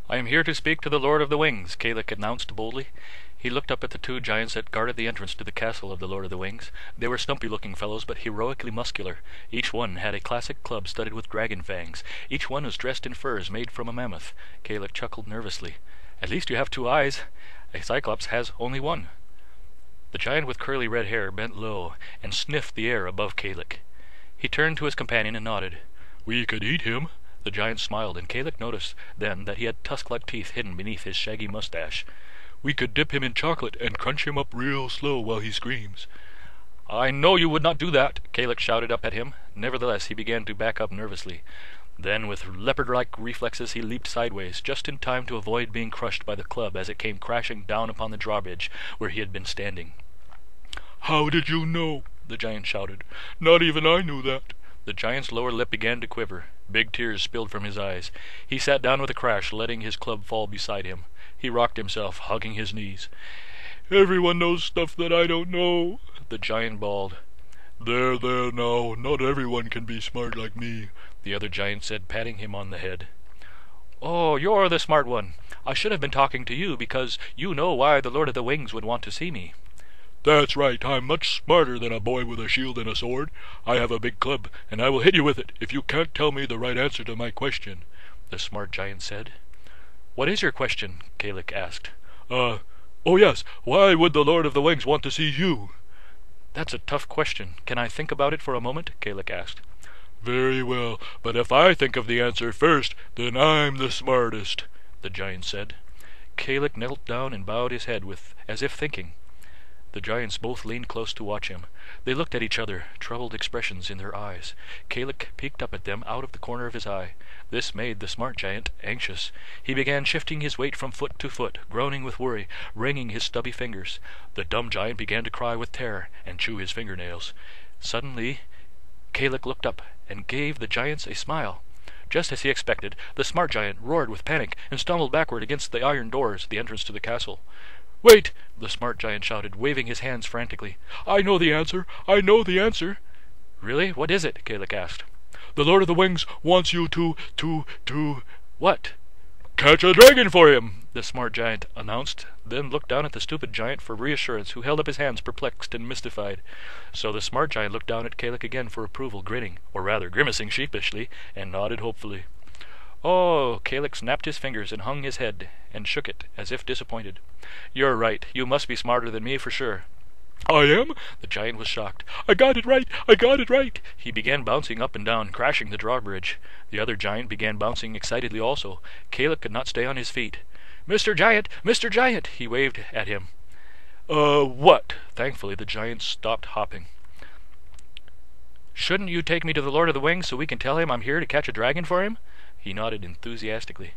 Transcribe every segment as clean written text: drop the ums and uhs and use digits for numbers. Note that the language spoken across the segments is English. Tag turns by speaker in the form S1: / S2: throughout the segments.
S1: "I am here to speak to the Lord of the Wings," Kalik announced boldly. He looked up at the two giants that guarded the entrance to the castle of the Lord of the Wings. They were stumpy-looking fellows, but heroically muscular. Each one had a classic club studded with dragon fangs. Each one was dressed in furs made from a mammoth. Kalik chuckled nervously. "At least you have two eyes. A cyclops has only one." The giant with curly red hair bent low and sniffed the air above Kalik. He turned to his companion and nodded. "We could eat him." The giant smiled, and Kalik noticed then that he had tusk-like teeth hidden beneath his shaggy mustache. "We could dip him in chocolate and crunch him up real slow while he screams." "I know you would not do that," Kalik shouted up at him. Nevertheless, he began to back up nervously. Then, with leopard-like reflexes, he leaped sideways, just in time to avoid being crushed by the club as it came crashing down upon the drawbridge where he had been standing. "How did you know?" the giant shouted. "Not even I knew that." The giant's lower lip began to quiver. Big tears spilled from his eyes. He sat down with a crash, letting his club fall beside him. He rocked himself, hugging his knees. "Everyone knows stuff that I don't know," the giant bawled. There now, not everyone can be smart like me," the other giant said, patting him on the head. "Oh, you're the smart one. I should have been talking to you, because you know why the Lord of the Wings would want to see me." "That's right. I'm much smarter than a boy with a shield and a sword. I have a big club, and I will hit you with it if you can't tell me the right answer to my question," the smart giant said. "What is your question?" Kalik asked. Oh yes, why would the Lord of the Wings want to see you?" "That's a tough question. Can I think about it for a moment?" Kalik asked. "Very well, but if I think of the answer first, then I'm the smartest," the giant said. Kalik knelt down and bowed his head as if thinking. The giants both leaned close to watch him. They looked at each other, troubled expressions in their eyes. Kalik peeked up at them out of the corner of his eye. This made the smart giant anxious. He began shifting his weight from foot to foot, groaning with worry, wringing his stubby fingers. The dumb giant began to cry with terror and chew his fingernails. Suddenly, Kalik looked up and gave the giants a smile. Just as he expected, the smart giant roared with panic and stumbled backward against the iron doors at the entrance to the castle. "Wait!" the smart giant shouted, waving his hands frantically. "I know the answer! I know the answer!" "Really? What is it?" Kalik asked. "The Lord of the Wings wants you to... What?" "Catch a dragon for him!" the smart giant announced, then looked down at the stupid giant for reassurance, who held up his hands perplexed and mystified. So the smart giant looked down at Kalik again for approval, grinning, or rather grimacing sheepishly, and nodded hopefully. "Oh!" Kalik snapped his fingers and hung his head and shook it, as if disappointed. "You're right. You must be smarter than me for sure." "I am?" The giant was shocked. "I got it right! I got it right!" He began bouncing up and down, crashing the drawbridge. The other giant began bouncing excitedly also. Kalik could not stay on his feet. "Mr. Giant! Mr. Giant!" he waved at him. What?" Thankfully the giant stopped hopping. "Shouldn't you take me to the Lord of the Wings so we can tell him I'm here to catch a dragon for him?" He nodded enthusiastically.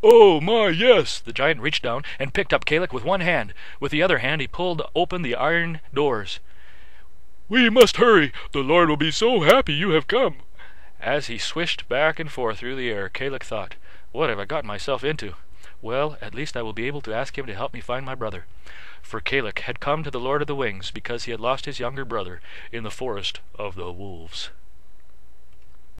S1: "Oh, my, yes!" The giant reached down and picked up Kalik with one hand. With the other hand he pulled open the iron doors. "We must hurry! The Lord will be so happy you have come!" As he swished back and forth through the air, Kalik thought, "What have I got myself into? Well, at least I will be able to ask him to help me find my brother." For Kalik had come to the Lord of the Wings because he had lost his younger brother in the Forest of the Wolves.